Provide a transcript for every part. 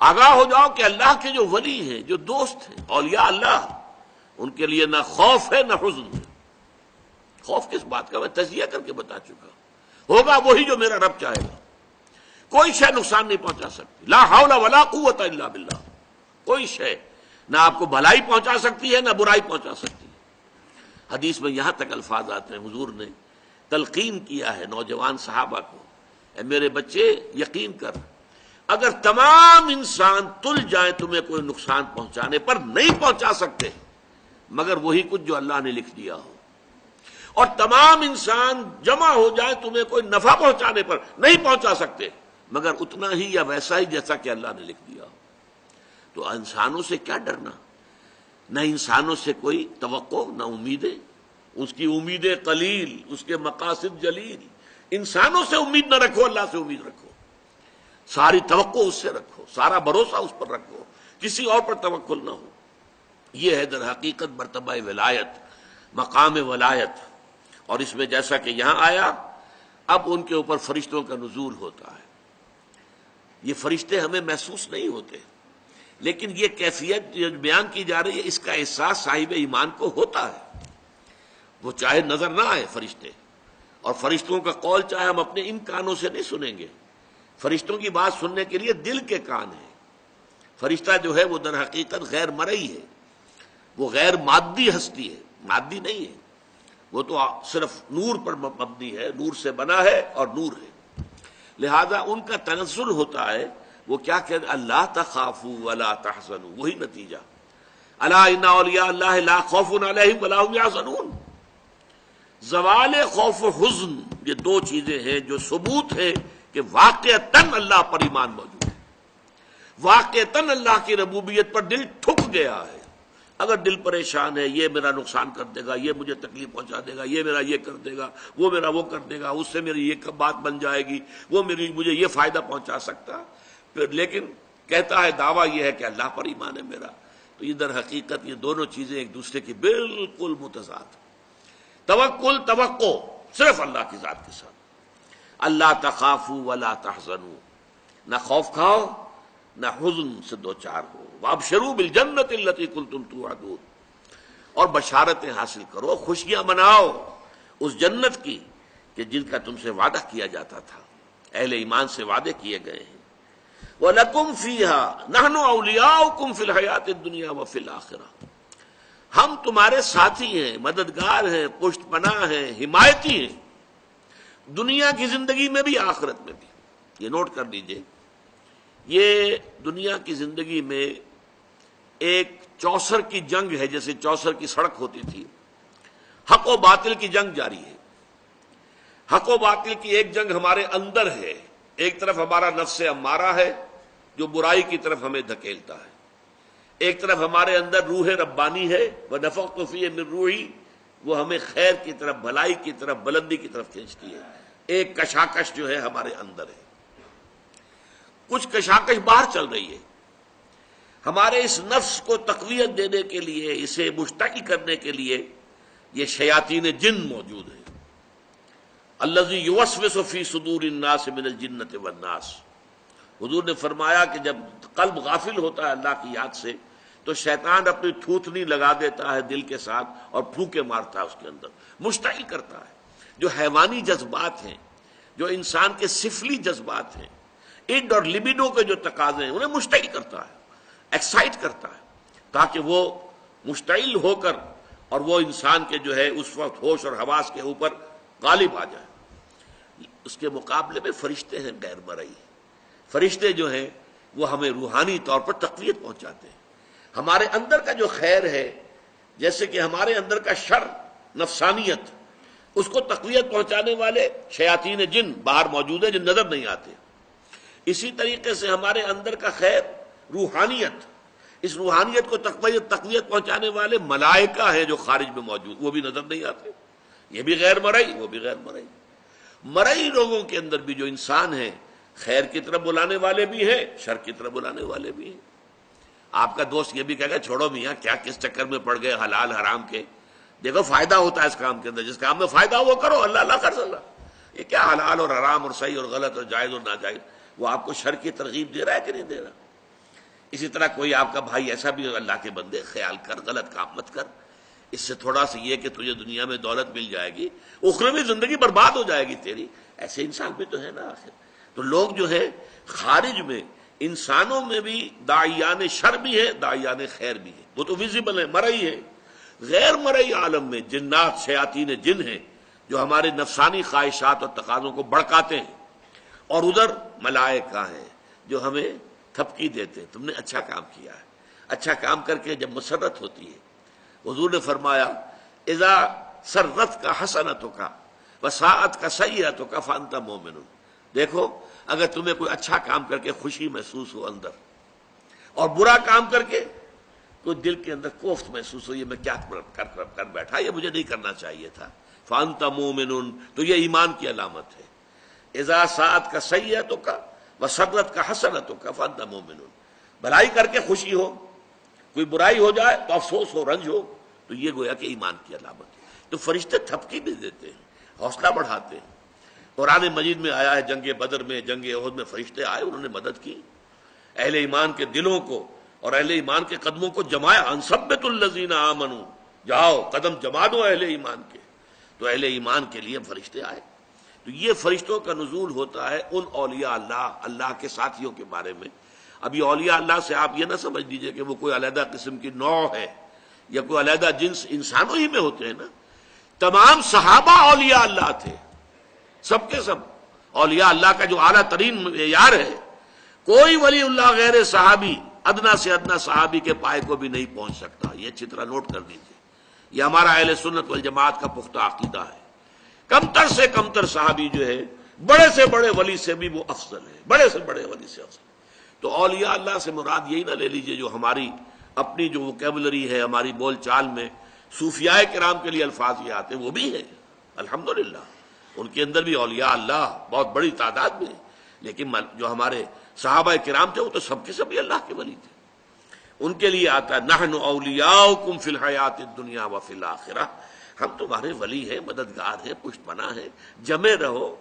آگاہ ہو جاؤ کہ اللہ کے جو ولی ہیں، جو دوست ہیں، اولیاء اللہ، ان کے لیے نہ خوف ہے نہ حزن ہے۔ خوف کس بات کا؟ میں تجزیہ کر کے بتا چکا، ہوگا وہی جو میرا رب چاہے گا۔ کوئی شے نقصان نہیں پہنچا سکتی، لا حول ولا قوت الا باللہ۔ کوئی شے نہ آپ کو بھلائی پہنچا سکتی ہے نہ برائی پہنچا سکتی ہے۔ حدیث میں یہاں تک الفاظ آتے ہیں، حضور نے تلقین کیا ہے نوجوان صحابہ کو، اے میرے بچے یقین کر، اگر تمام انسان تل جائیں تمہیں کوئی نقصان پہنچانے پر، نہیں پہنچا سکتے مگر وہی کچھ جو اللہ نے لکھ دیا ہو، اور تمام انسان جمع ہو جائیں تمہیں کوئی نفع پہنچانے پر، نہیں پہنچا سکتے مگر اتنا ہی یا ویسا ہی جیسا کہ اللہ نے لکھ دیا ہو۔ تو انسانوں سے کیا ڈرنا؟ نہ انسانوں سے کوئی توقع نہ امیدیں، اس کی امیدیں قلیل، اس کے مقاصد جلیل۔ انسانوں سے امید نہ رکھو، اللہ سے امید رکھو، ساری توقع اس سے رکھو، سارا بھروسہ اس پر رکھو، کسی اور پر توکل نہ ہو۔ یہ ہے در حقیقت مرتبہ ولایت، مقام ولایت۔ اور اس میں جیسا کہ یہاں آیا، اب ان کے اوپر فرشتوں کا نزول ہوتا ہے۔ یہ فرشتے ہمیں محسوس نہیں ہوتے، لیکن یہ کیفیت جو بیان کی جا رہی ہے، اس کا احساس صاحب ایمان کو ہوتا ہے۔ وہ چاہے نظر نہ آئے فرشتے، اور فرشتوں کا قول چاہے ہم اپنے ان کانوں سے نہیں سنیں گے، فرشتوں کی بات سننے کے لیے دل کے کان ہیں۔ فرشتہ جو ہے وہ در حقیقت غیر مرئی ہے، وہ غیر مادی ہستی ہے، مادی نہیں ہے، وہ تو صرف نور پر مبنی ہے، نور سے بنا ہے اور نور ہے۔ لہذا ان کا تنزل ہوتا ہے، وہ کیا کہتے ہیں؟ اللہ تخافوا ولا تحزنوا، وہی نتیجہ، الا ان اولیاء اللہ لا خوف علیہم ولا هم يحزنون۔ زوال خوف و حزن، یہ دو چیزیں ہیں جو ثبوت ہے کہ واقعتاً اللہ پر ایمان موجود ہے، واقعتاً اللہ کی ربوبیت پر دل ٹھک گیا ہے۔ اگر دل پریشان ہے، یہ میرا نقصان کر دے گا، یہ مجھے تکلیف پہنچا دے گا، یہ میرا یہ کر دے گا، وہ میرا وہ کر دے گا، اس سے میری یہ بات بن جائے گی، وہ مجھے یہ فائدہ پہنچا سکتا، لیکن کہتا ہے دعویٰ یہ ہے کہ اللہ پر ایمان ہے میرا، تو یہ در حقیقت یہ دونوں چیزیں ایک دوسرے کی بالکل متضاد۔ توکل، توقع صرف اللہ کی ذات کے ساتھ، اللہ تخافوا ولا تحزنوا، نہ خوف کھاؤ نہ حزن سے دو چار ہو، وابشروا بالجنۃ التي كنتم توعدون، اور بشارتیں حاصل کرو، خوشیاں مناؤ اس جنت کی کہ جن کا تم سے وعدہ کیا جاتا تھا، اہل ایمان سے وعدے کیے گئے ہیں۔ وَلَكُمْ فِيهَا نَحْنُ أَوْلِيَاؤُكُمْ فِي الْحَيَاةِ الدُّنْيَا وَفِي الْآخِرَةِ، ہم تمہارے ساتھی ہیں، مددگار ہیں، پشت پناہ ہیں، حمایتی ہیں، دنیا کی زندگی میں بھی آخرت میں بھی۔ یہ نوٹ کر لیجئے، یہ دنیا کی زندگی میں ایک چوسر کی جنگ ہے، جیسے چوسر کی سڑک ہوتی تھی، حق و باطل کی جنگ جاری ہے۔ حق و باطل کی ایک جنگ ہمارے اندر ہے، ایک طرف ہمارا نفس امارہ ہے جو برائی کی طرف ہمیں دھکیلتا ہے، ایک طرف ہمارے اندر روح ربانی ہے، وَنَفَخْتُ فِيهِ مِن رُوحِي، وہ ہمیں خیر کی طرف، بھلائی کی طرف، بلندی کی طرف کھینچتی ہے۔ ایک کشاکش جو ہے ہمارے اندر ہے، کچھ کشاکش باہر چل رہی ہے۔ ہمارے اس نفس کو تقویت دینے کے لیے، اسے مشتعل کرنے کے لیے یہ شیاطین جن موجود ہیں۔ الذی یوسوس فی صدور الناس من الجنۃ والناس، حضور نے فرمایا کہ جب قلب غافل ہوتا ہے اللہ کی یاد سے تو شیطان اپنی تھوتنی لگا دیتا ہے دل کے ساتھ اور پھونکے مارتا ہے اس کے اندر، مشتعل کرتا ہے۔ جو حیوانی جذبات ہیں، جو انسان کے سفلی جذبات ہیں، اڈ اور لبیڈو کے جو تقاضے ہیں، انہیں مشتعل کرتا ہے، ایکسائٹ کرتا ہے، تاکہ وہ مشتعل ہو کر اور وہ انسان کے جو ہے اس وقت ہوش اور حواس کے اوپر غالب آ جائے۔ اس کے مقابلے میں فرشتے ہیں غیر مرئی، فرشتے جو ہیں وہ ہمیں روحانی طور پر تقویت پہنچاتے ہیں۔ ہمارے اندر کا جو خیر ہے، جیسے کہ ہمارے اندر کا شر، نفسانیت، اس کو تقویت پہنچانے والے شیاطین جن باہر موجود ہیں جو نظر نہیں آتے۔ اسی طریقے سے ہمارے اندر کا خیر، روحانیت، اس روحانیت کو تقویت پہنچانے والے ملائکہ ہیں جو خارج میں موجود، وہ بھی نظر نہیں آتے، یہ بھی غیر مرئی، وہ بھی غیر مرئی۔ مرئی لوگوں کے اندر بھی جو انسان ہیں، خیر کی طرف بلانے والے بھی ہیں، شر کی طرف بلانے والے بھی ہیں۔ آپ کا دوست یہ بھی کہے گا چھوڑو میاں کیا کس چکر میں پڑ گئے حلال حرام کے، دیکھو فائدہ ہوتا ہے اس کام کے اندر، جس کام میں فائدہ ہو وہ کرو، اللہ اللہ کر سکتا۔ یہ کیا حلال اور حرام اور صحیح اور غلط اور جائز اور ناجائز، وہ آپ کو شر کی ترغیب دے رہا ہے کہ نہیں دے رہا؟ اسی طرح کوئی آپ کا بھائی ایسا بھی ہو، اللہ کے بندے خیال کر، غلط کام مت کر، اس سے تھوڑا سا یہ کہ تجھے دنیا میں دولت مل جائے گی، اخروی زندگی برباد ہو جائے گی تیری، ایسے انسان بھی تو ہے نا آخر۔ تو لوگ جو ہے خارج میں انسانوں میں بھی داعیان شر بھی ہے، داعیان خیر بھی ہے، وہ تو ویزیبل ہے، مرئی ہے۔ غیر مرئی عالم میں جنات شیاطین جن ہیں جو ہمارے نفسانی خواہشات اور تقاضوں کو بڑکاتے ہیں، اور ادھر ملائکہ ہیں جو ہمیں تھپکی دیتے ہیں، تم نے اچھا کام کیا ہے۔ اچھا کام کر کے جب مسرت ہوتی ہے، حضور نے فرمایا اذا سرت کا حسنتوں کا وساعت کا سیئتوں کا فانت مومن۔ دیکھو اگر تمہیں کوئی اچھا کام کر کے خوشی محسوس ہو اندر، اور برا کام کر کے کوئی دل کے اندر کوفت محسوس ہو، یہ میں کیا کر بیٹھا، یہ مجھے نہیں کرنا چاہیے تھا، فانت مومن، تو یہ ایمان کی علامت ہے۔ اذا ساعت کا سیئتوں کا وسرت کا حسنتوں کا فانت مومن، بھلائی کر کے خوشی ہو، کوئی برائی ہو جائے تو افسوس ہو، رنج ہو، تو یہ گویا کہ ایمان کی علامت ہے۔ تو فرشتے تھپکی بھی دیتے ہیں، حوصلہ بڑھاتے ہیں۔ قرآن مجید میں آیا ہے جنگ بدر میں، جنگ احد میں فرشتے آئے، انہوں نے مدد کی، اہل ایمان کے دلوں کو اور اہل ایمان کے قدموں کو جمایا۔ انثبت الذین آمنوا، جاؤ قدم جما دو اہل ایمان کے، تو اہل ایمان کے لیے فرشتے آئے۔ تو یہ فرشتوں کا نزول ہوتا ہے ان اولیاء اللہ، اللہ کے ساتھیوں کے بارے میں۔ اب یہ اولیاء اللہ سے آپ یہ نہ سمجھ لیجئے کہ وہ کوئی علیحدہ قسم کی نوع ہے یا کوئی علیحدہ جنس، انسانوں ہی میں ہوتے ہیں نا۔ تمام صحابہ اولیاء اللہ تھے، سب کے سب اولیاء اللہ کا جو اعلیٰ ترین معیار ہے، کوئی ولی اللہ غیر صحابی ادنا سے ادنا صحابی کے پائے کو بھی نہیں پہنچ سکتا۔ یہ اچھی طرح نوٹ کر دیجیے، یہ ہمارا اہل سنت والجماعت کا پختہ عقیدہ ہے۔ کمتر سے کمتر صحابی جو ہے بڑے سے بڑے ولی سے بھی وہ افضل ہے، بڑے سے بڑے ولی سے افضل۔ تو اولیاء اللہ سے مراد یہی نہ لے لیجئے جو ہماری اپنی جو ووکیبلری ہے، ہماری بول چال میں صوفیاء کرام کے لیے الفاظ یہ آتے ہیں، وہ بھی ہے الحمدللہ، ان کے اندر بھی اولیاء اللہ بہت بڑی تعداد میں ہے، لیکن جو ہمارے صحابہ کرام تھے وہ تو سب کے سب اللہ کے ولی تھے۔ ان کے لیے آتا ہے نحن اولیاؤکم فی الحیات الدنیا وفی الآخرہ، ہم تمہارے ولی ہیں، مددگار ہیں، پشت پناہ ہیں، جمے رہو،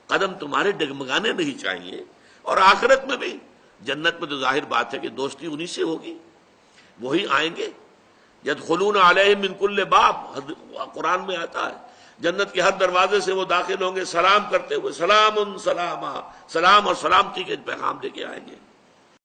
قدم تمہارے ڈگمگانے نہیں چاہیے۔ اور آخرت میں بھی، جنت میں تو ظاہر بات ہے کہ دوستی انہی سے ہوگی، وہی آئیں گے۔ یدخلون علیہم من کل باب، قرآن میں آتا ہے جنت کے ہر دروازے سے وہ داخل ہوں گے سلام کرتے ہوئے، سلام سلاما، سلام اور سلامتی کے پیغام لے کے آئیں گے۔